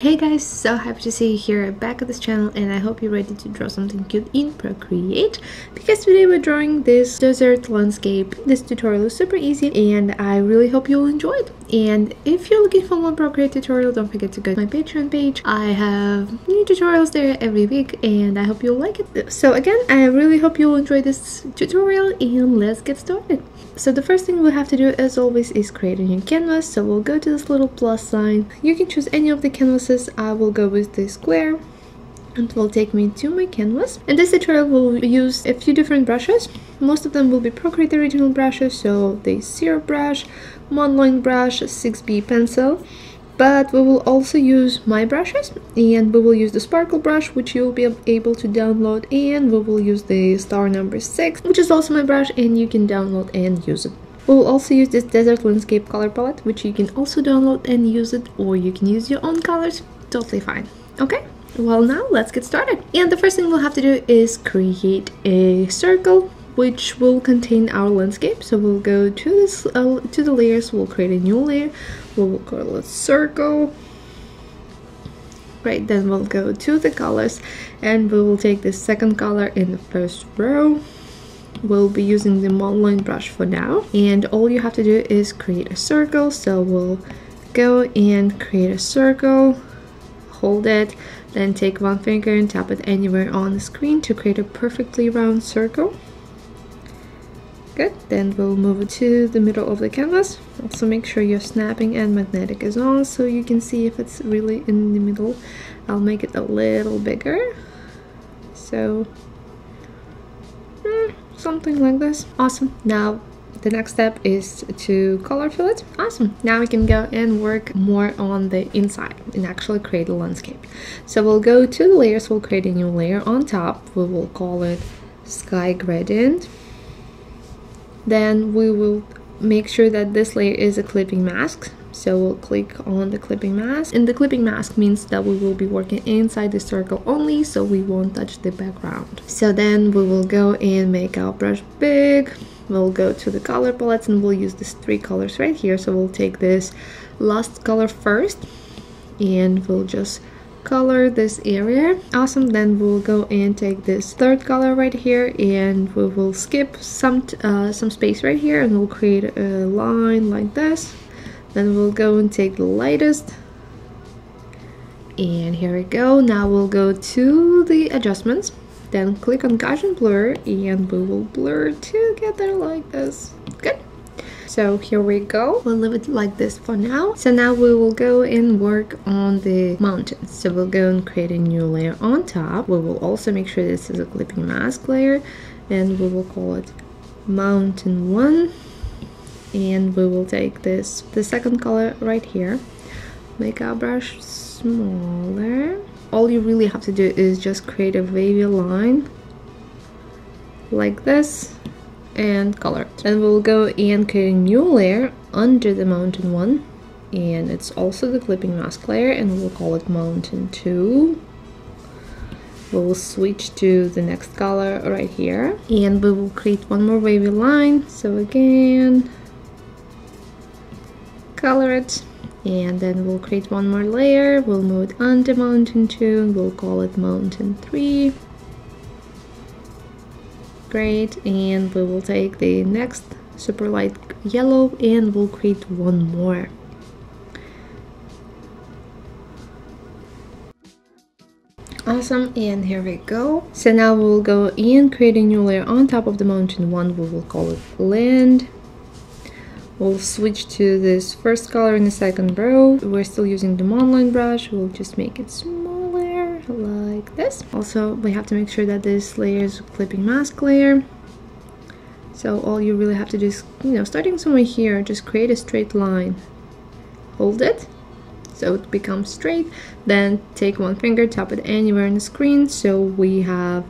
Hey guys, so happy to see you here back at this channel, and I hope you're ready to draw something cute in Procreate, because today we're drawing this desert landscape. This tutorial is super easy and I really hope you'll enjoy it. And if you're looking for more Procreate tutorial, don't forget to go to my Patreon page. I have new tutorials there every week and I hope you'll like it. So again, I really hope you'll enjoy this tutorial and let's get started. So the first thing we'll have to do, as always, is create a new canvas. So we'll go to this little plus sign. You can choose any of the canvases. I will go with the square and it will take me to my canvas. In this tutorial we'll use a few different brushes. Most of them will be Procreate original brushes, so the syrup brush, monoline brush, 6B pencil. But we will also use my brushes, and we will use the sparkle brush, which you'll be able to download, and we will use the star number 6, which is also my brush, and you can download and use it. We will also use this desert landscape color palette, which you can also download and use it, or you can use your own colors, totally fine. Okay, well now let's get started. And the first thing we'll have to do is create a circle which will contain our landscape. So we'll go to this to the layers, we'll create a new layer, we'll call it circle. Great, then we'll go to the colors and we will take the second color in the first row. We'll be using the monoline brush for now, and all you have to do is create a circle. So we'll go and create a circle, hold it, then take one finger and tap it anywhere on the screen to create a perfectly round circle. Good, then we'll move it to the middle of the canvas. Also make sure your snapping and magnetic is on so you can see if it's really in the middle. I'll make it a little bigger, so something like this. Awesome. Now the next step is to color fill it. Awesome. Now we can go and work more on the inside and actually create a landscape. So we'll go to the layers, we'll create a new layer on top. We will call it sky gradient. Then we will make sure that this layer is a clipping mask. So we'll click on the clipping mask, and the clipping mask means that we will be working inside the circle only, so we won't touch the background. So then we will go and make our brush big. We'll go to the color palettes and we'll use these 3 colors right here. So we'll take this last color first and we'll just color this area. Awesome. Then we'll go and take this third color right here and we will skip some space right here and we'll create a line like this. Then we'll go and take the lightest, and here we go. Now we'll go to the adjustments, then click on Gaussian blur and we will blur together like this. Good. So here we go. We'll leave it like this for now. So now we will go and work on the mountains. So we'll go and create a new layer on top. We will also make sure this is a clipping mask layer, and we will call it mountain 1. And we will take this, the second color right here, make our brush smaller. All you really have to do is just create a wavy line like this and color it. And we'll go and create a new layer under the mountain 1, and it's also the clipping mask layer, and we'll call it mountain 2. We'll switch to the next color right here and we will create one more wavy line. So again, color it, and then we'll create one more layer. We'll move it under mountain 2 and we'll call it mountain 3. Great, and we will take the next super light yellow and we'll create one more. Awesome, and here we go. So now we'll go and create a new layer on top of the mountain 1. We will call it land. We'll switch to this first color in the second row. We're still using the monoline brush. We'll just make it smaller like this. Also, we have to make sure that this layer is a clipping mask layer. So all you really have to do is, starting somewhere here, just create a straight line. Hold it so it becomes straight. Then take one finger, tap it anywhere on the screen so we have,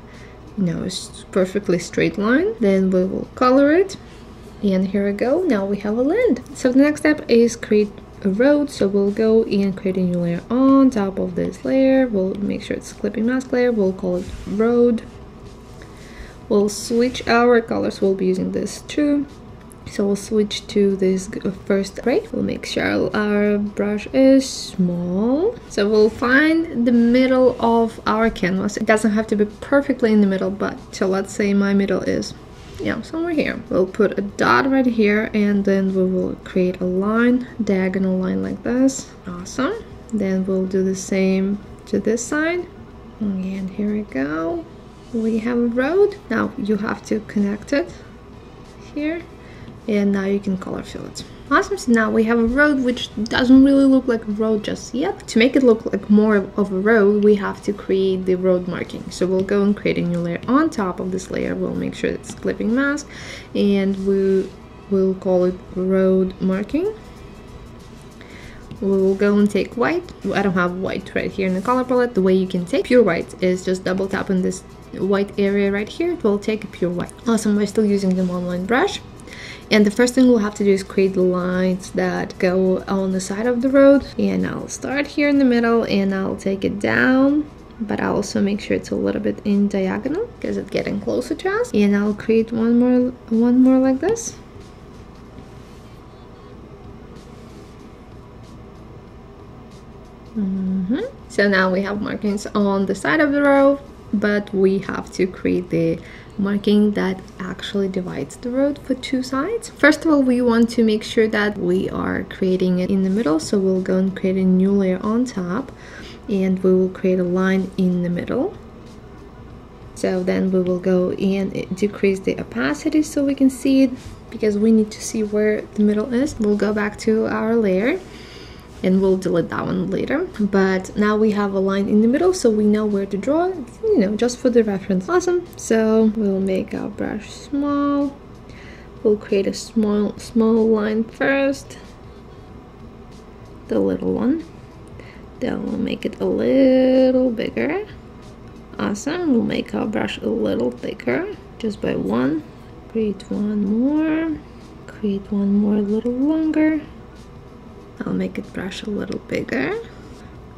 a perfectly straight line. Then we will color it. And here we go, now we have a land. So the next step is create a road. So we'll go and create a new layer on top of this layer. We'll make sure it's a clipping mask layer. We'll call it road. We'll switch our colors. We'll be using this too. So we'll switch to this first gray. We'll make sure our brush is small. So we'll find the middle of our canvas. It doesn't have to be perfectly in the middle, but so let's say my middle is, yeah, somewhere here. We'll put a dot right here, and then we will create a line, diagonal line like this. Awesome. Then we'll do the same to this side. And here we go. We have a road. Now you have to connect it here. And now you can color fill it. Awesome, so now we have a road which doesn't really look like a road just yet. To make it look like more of a road, we have to create the road marking. So we'll go and create a new layer on top of this layer. We'll make sure it's clipping mask, and we'll call it road marking. We'll go and take white. I don't have white right here in the color palette. The way you can take pure white is just double tap on this white area right here. It will take a pure white. Awesome, we're still using the one-line brush. And the first thing we'll have to do is create the lines that go on the side of the road. And I'll start here in the middle, and I'll take it down, but I'll also make sure it's a little bit in diagonal because it's getting closer to us. And I'll create one more like this. So now we have markings on the side of the road, but we have to create the marking that actually divides the road for two sides. First of all, we want to make sure that we are creating it in the middle, so we'll go and create a new layer on top, and we will create a line in the middle. So then we will go and decrease the opacity so we can see it, because we need to see where the middle is. We'll go back to our layer, and we'll delete that one later. But now we have a line in the middle, so we know where to draw, you know, just for the reference. Awesome. So we'll make our brush small. We'll create a small line first, the little one. Then we'll make it a little bigger. Awesome. We'll make our brush a little thicker just by one. Create one more. Create one more a little longer. I'll make it brush a little bigger.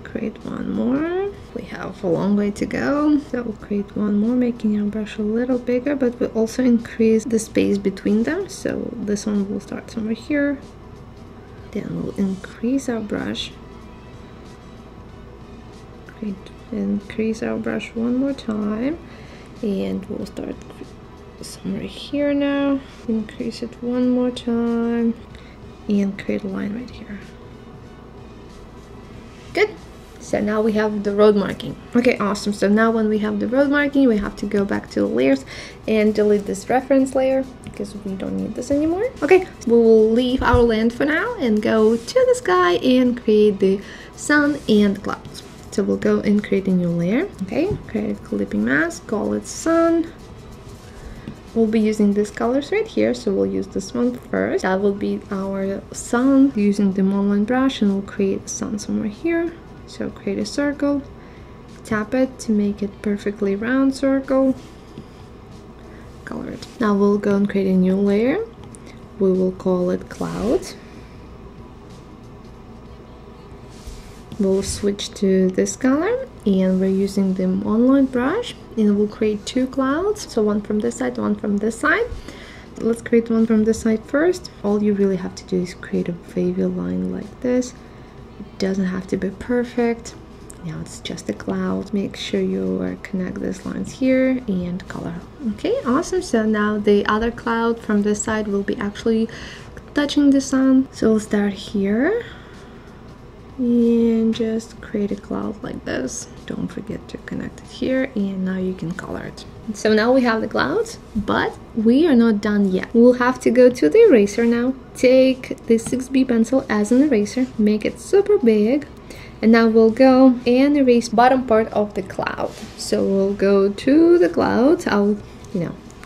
Create one more. We have a long way to go, so we'll create one more, making our brush a little bigger, but we'll also increase the space between them. So this one will start somewhere here. Then we'll increase our brush. Increase our brush one more time, and we'll start somewhere here now. Increase it one more time, and create a line right here. Good. So now we have the road marking. Okay, awesome. So now when we have the road marking, we have to go back to the layers and delete this reference layer because we don't need this anymore. Okay, so we will leave our land for now and go to the sky and create the sun and clouds. So we'll go and create a new layer. Okay, create a clipping mask, call it sun. We'll be using these colors right here, so we'll use this one first. That will be our sun using the one-line brush, and we'll create the sun somewhere here. So create a circle, tap it to make it perfectly round circle, color it. Now we'll go and create a new layer. We will call it clouds. We'll switch to this color, and we're using the one-line brush, and we'll create two clouds, so one from this side, one from this side. Let's create one from this side first. All you really have to do is create a wavy line like this. It doesn't have to be perfect. Now it's just a cloud. Make sure you connect these lines here and color. Okay, awesome. So now the other cloud from this side will be actually touching the sun. So we'll start here and just create a cloud like this. Don't forget to connect it here, and now you can color it. So now we have the clouds, but we are not done yet. We'll have to go to the eraser now. Take the 6B pencil as an eraser, make it super big, and now we'll go and erase bottom part of the cloud. So we'll go to the cloud. I'll,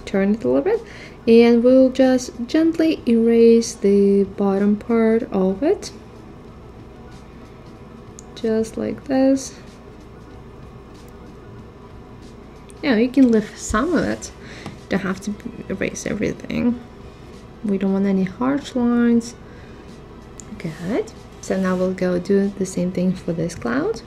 turn it a little bit, and we'll just gently erase the bottom part of it. Just like this. Yeah, you can lift some of it. You don't have to erase everything. We don't want any harsh lines. Good. So now we'll go do the same thing for this cloud.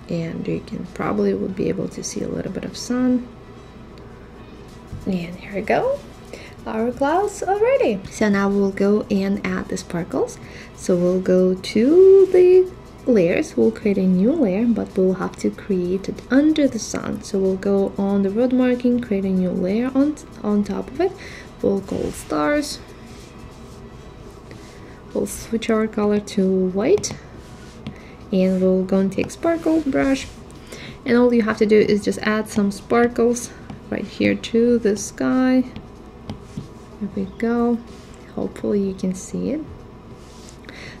and you can probably would be able to see a little bit of sun. And here we go, our clouds already. So now we'll go and add the sparkles. So we'll go to the layers, we'll create a new layer, but we'll have to create it under the sun. So we'll go on the road marking, create a new layer on top of it. We'll call stars. We'll switch our color to white, and we'll go and take sparkle brush, and all you have to do is just add some sparkles right here to the sky. There we go, hopefully you can see it.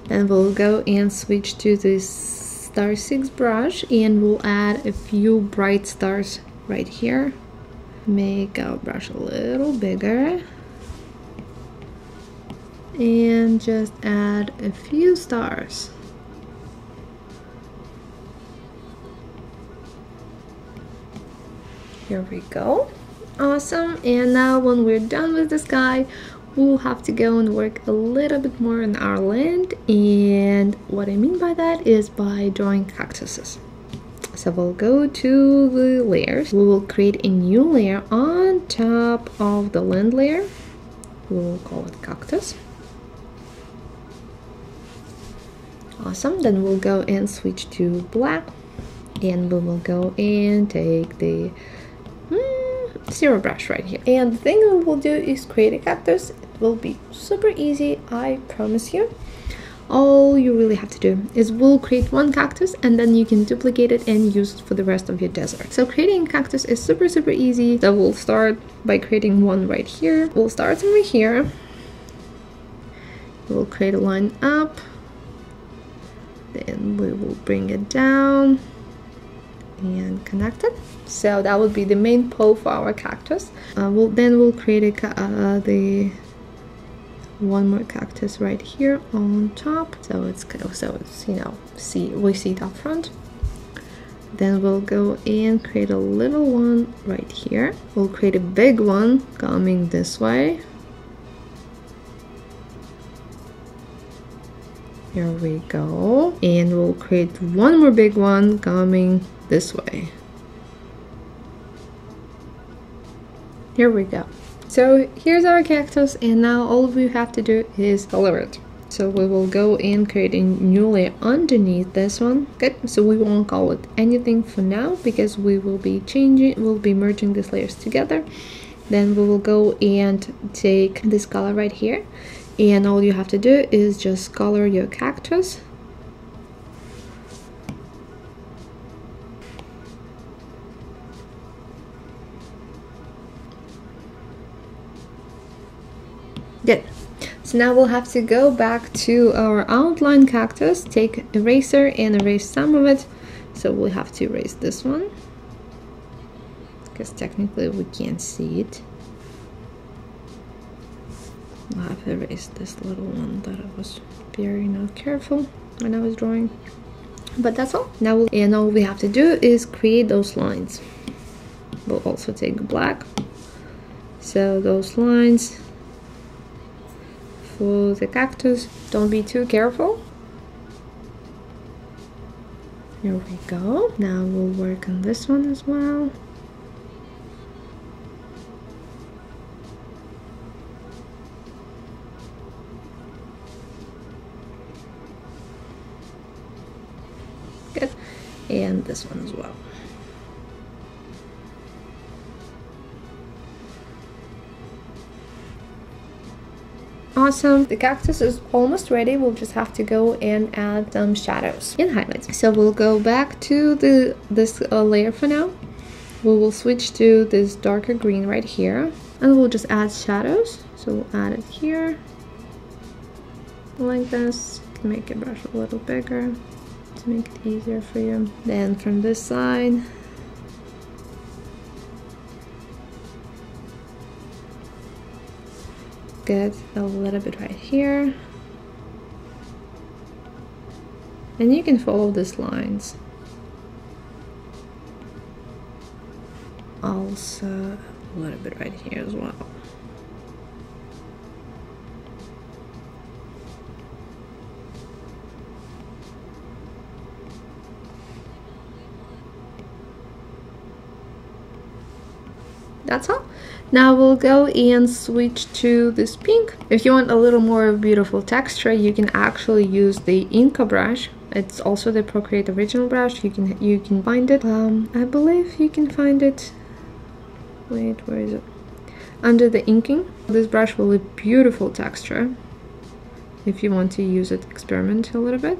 Then we'll go and switch to this star 6 brush, and we'll add a few bright stars right here. Make our brush a little bigger and just add a few stars. Here we go. Awesome. And now when we're done with the sky, we'll have to go and work a little bit more on our land. And what I mean by that is by drawing cactuses. So we'll go to the layers. We will create a new layer on top of the land layer. We'll call it Cactus. Awesome. Then we'll go and switch to black, and we will go and take the zero brush right here. And the thing we will do is create a cactus. It will be super easy, I promise you. All you really have to do is we'll create one cactus, and then you can duplicate it and use it for the rest of your desert. So creating a cactus is super easy. So we'll start by creating one right here. We'll start over here. We'll create a line up, then we will bring it down and connect it. So that would be the main pole for our cactus. We'll create the one more cactus right here on top, so it's you know, we see it up front. Then we'll go and create a little one right here. We'll create a big one coming this way. Here we go. And we'll create one more big one coming this way. Here we go. So here's our cactus, and now all we have to do is color it. So we will go and create a new layer underneath this one. Good. So we won't call it anything for now because we will be merging these layers together. Then we will go and take this color right here, and all you have to do is just color your cactus. Good. So now we'll have to go back to our outline cactus, take eraser and erase some of it. So we'll have to erase this one because technically we can't see it. I'll have to erase this little one that I was very not careful when I was drawing. But that's all. Now all we have to do is create those lines. We'll also take black. So those lines for the cactus, don't be too careful. Here we go. Now we'll work on this one as well. Good. And this one as well. Awesome. The cactus is almost ready. We'll just have to go and add some shadows and highlights. So we'll go back to this layer for now. We will switch to this darker green right here, and we'll just add shadows. So we'll add it here like this. Make your brush a little bigger to make it easier for you. Then from this side, get a little bit right here, and you can follow these lines. Also a little bit right here as well. that's all. Now we'll go and switch to this pink. If you want a little more beautiful texture, you can actually use the Inca brush. It's also the Procreate original brush. You can find it. I believe you can find it. Wait, where is it? Under the inking. This brush will be beautiful texture. If you want to use it, experiment a little bit.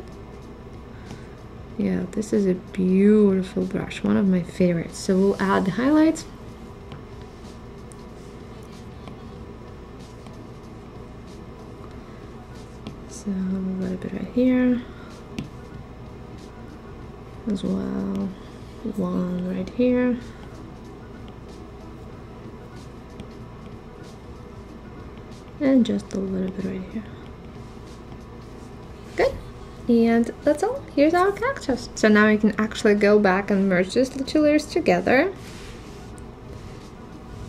Yeah, this is a beautiful brush, one of my favorites. So we'll add the highlights. So a little bit right here as well, one right here, and just a little bit right here. Good. And that's all. Here's our cactus. So now I can actually go back and merge these two layers together.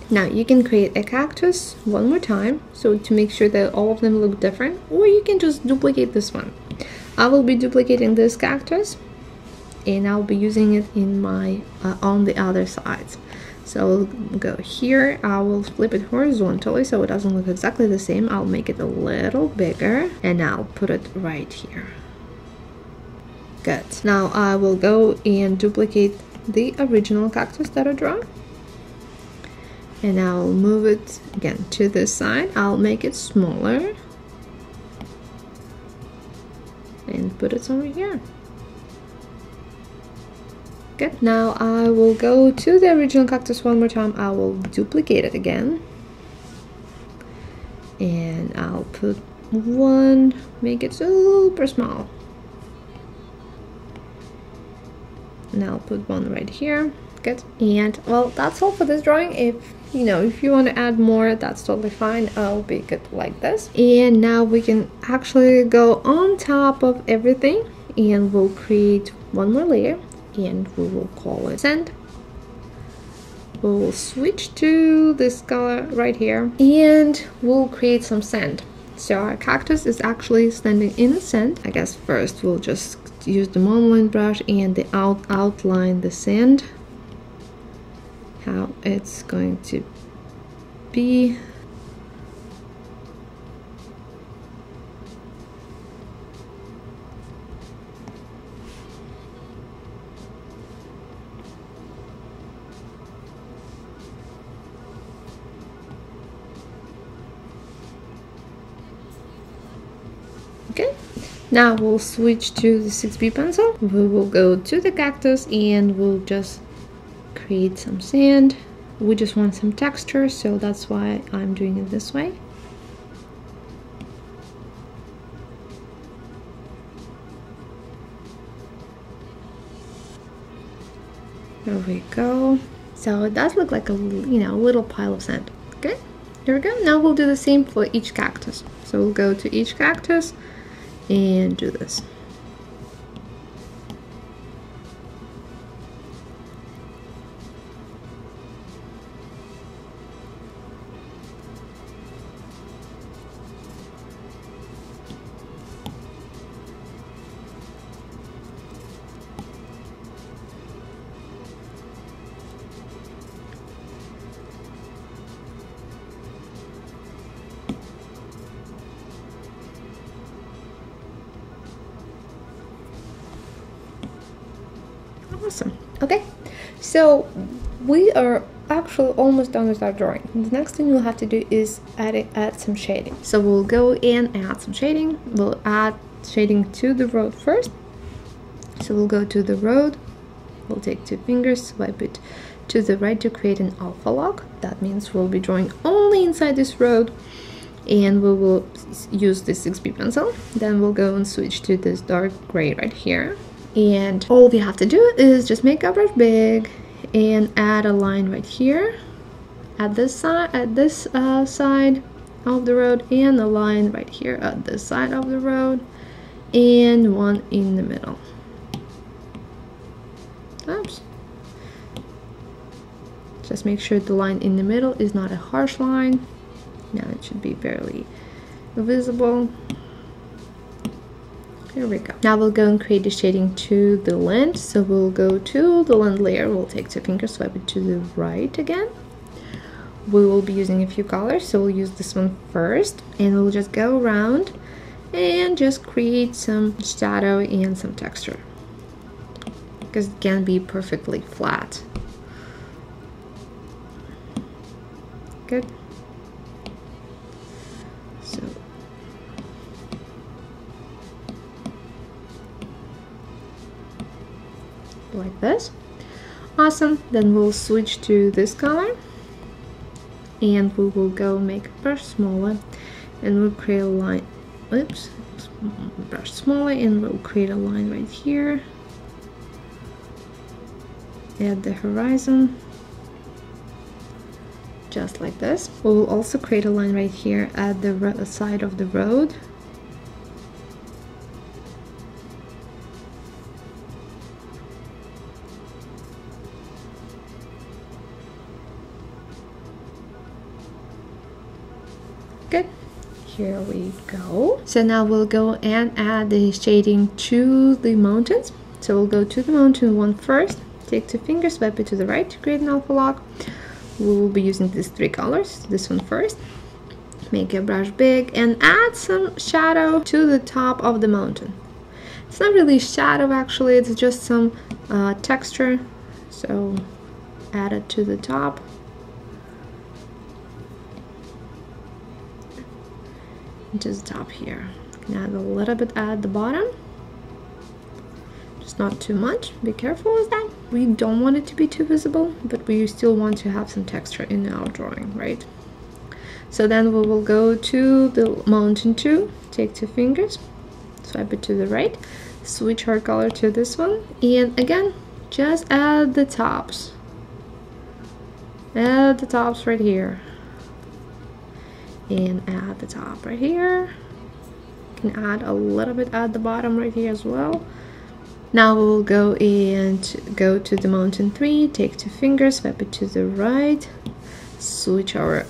Now you can create a cactus one more time, so to make sure that all of them look different, or you can just duplicate this one. I will be duplicating this cactus and I'll be using it in my on the other sides. So I'll go here, I will flip it horizontally so it doesn't look exactly the same. I'll make it a little bigger and I'll put it right here. Good. Now I will go and duplicate the original cactus that I drew. And I'll move it again to this side. I'll make it smaller and put it over here. Good. Now I will go to the original cactus one more time. I will duplicate it again. And I'll put one, make it super small. And I'll put one right here. Good. And well, that's all for this drawing. If you want to add more, that's totally fine. I'll make it like this. And now we can actually go on top of everything and we'll create one more layer and we will call it sand. We'll switch to this color right here and we'll create some sand. So our cactus is actually standing in the sand. I guess first we'll just use the monoline brush and the outline the sand, how it's going to be. Okay, now we'll switch to the 6B pencil. We will go to the cactus and we'll just create some sand. We just want some texture, so that's why I'm doing it this way. There we go. So it does look like a little pile of sand. Okay, here we go. Now we'll do the same for each cactus. So we'll go to each cactus and do this. Awesome. Okay, so we are actually almost done with our drawing. The next thing we'll have to do is add some shading. So we'll go and add some shading. We'll add shading to the road first. So we'll go to the road. We'll take two fingers, swipe it to the right to create an alpha lock. That means we'll be drawing only inside this road. And we will use the 6B pencil. Then we'll go and switch to this dark gray right here. And all we have to do is just make our brush big and add a line right here at this side, side of the road, and a line right here at this side of the road, and one in the middle. Oops. Just make sure the line in the middle is not a harsh line. Now it should be barely visible. Here we go. Now we'll go and create the shading to the lens. So we'll go to the lens layer. We'll take two fingers, swipe it to the right again. we will be using a few colors, so we'll use this one first, and we'll just go around and just create some shadow and some texture, because it can be perfectly flat. Good. So like this. Awesome. Then we'll switch to this color, and we will go make a brush smaller, and we'll create a line. Oops, brush smaller, and we'll create a line right here at the horizon, just like this. We will also create a line right here at the side of the road. Good. Here we go. So now we'll go and add the shading to the mountains. So we'll go to the mountain one first, take 2 fingers, swipe it to the right to create an alpha lock. We'll be using these 3 colors. This one first. Make your brush big and add some shadow to the top of the mountain. It's not really shadow actually, it's just some texture. So add it to the top. To the top here. You can add a little bit at the bottom, just not too much. Be careful with that. We don't want it to be too visible, but we still want to have some texture in our drawing, right? So then we will go to the mountain 2, take 2 fingers, swipe it to the right, switch our color to this one, and again just add the tops. Add the tops right here. And add the top right here. You can add a little bit at the bottom right here as well. Now we'll go to the mountain 3, take 2 fingers, swipe it to the right, switch our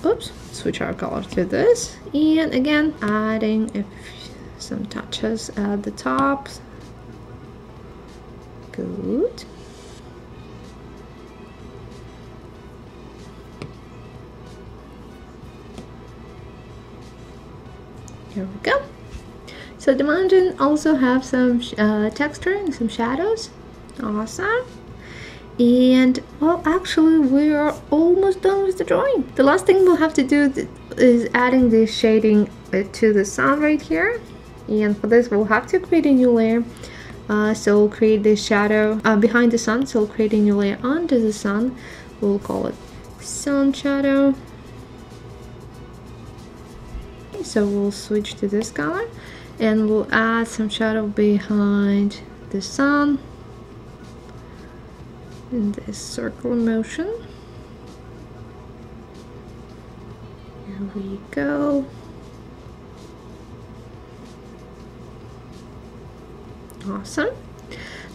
color to this, and again adding some touches at the top. Good. Here we go. So the mountain also have some texture and some shadows. Awesome. And well, actually we are almost done with the drawing. The last thing we'll have to do is adding the shading to the sun right here. And for this we'll have to create a new layer. So we'll create the shadow behind the sun. So we'll create a new layer under the sun. We'll call it sun shadow. So we'll switch to this color and we'll add some shadow behind the sun in this circular motion. Here we go. Awesome.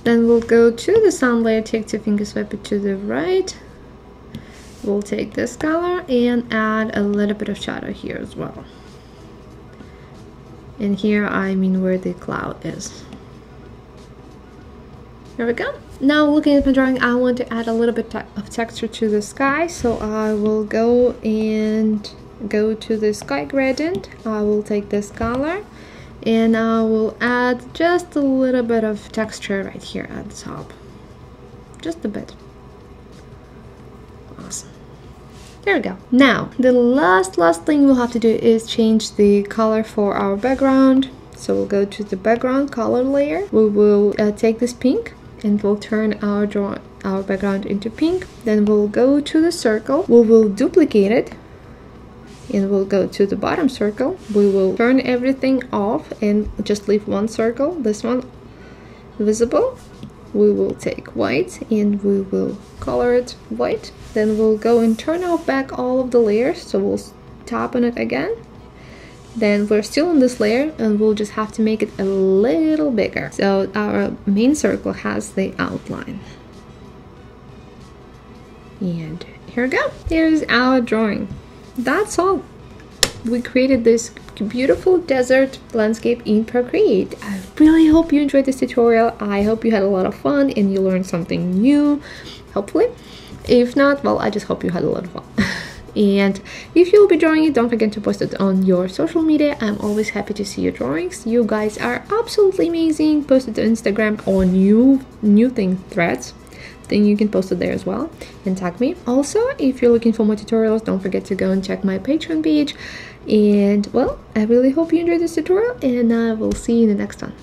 Then we'll go to the sun layer, take 2 fingers, swipe it to the right. We'll take this color and add a little bit of shadow here as well. And here I mean where the cloud is. Here we go. Now looking at my drawing, I want to add a little bit of texture to the sky. So I will go to the sky gradient. I will take this color and I will add just a little bit of texture right here at the top. Just a bit. Awesome. There we go. Now, the last thing we'll have to do is change the color for our background. So we'll go to the background color layer. We will take this pink and we'll turn our background into pink. Then we'll go to the circle. We will duplicate it and we'll go to the bottom circle. We will turn everything off and just leave one circle, this one visible. We will take white and we will color it white. Then we'll go and turn out back all of the layers. So we'll tap on it again. Then we're still in this layer and we'll just have to make it a little bigger. So our main circle has the outline. And here we go. Here's our drawing. That's all. We created this beautiful desert landscape in Procreate. I really hope you enjoyed this tutorial. I hope you had a lot of fun and you learned something new, hopefully. If not, well, I just hope you had a lot of fun. And if you'll be drawing it, don't forget to post it on your social media. I'm always happy to see your drawings. You guys are absolutely amazing. Post it to Instagram or new thing threads. Then you can post it there as well and tag me. Also, if you're looking for more tutorials, don't forget to go and check my Patreon page. And well, I really hope you enjoyed this tutorial, and I will see you in the next one.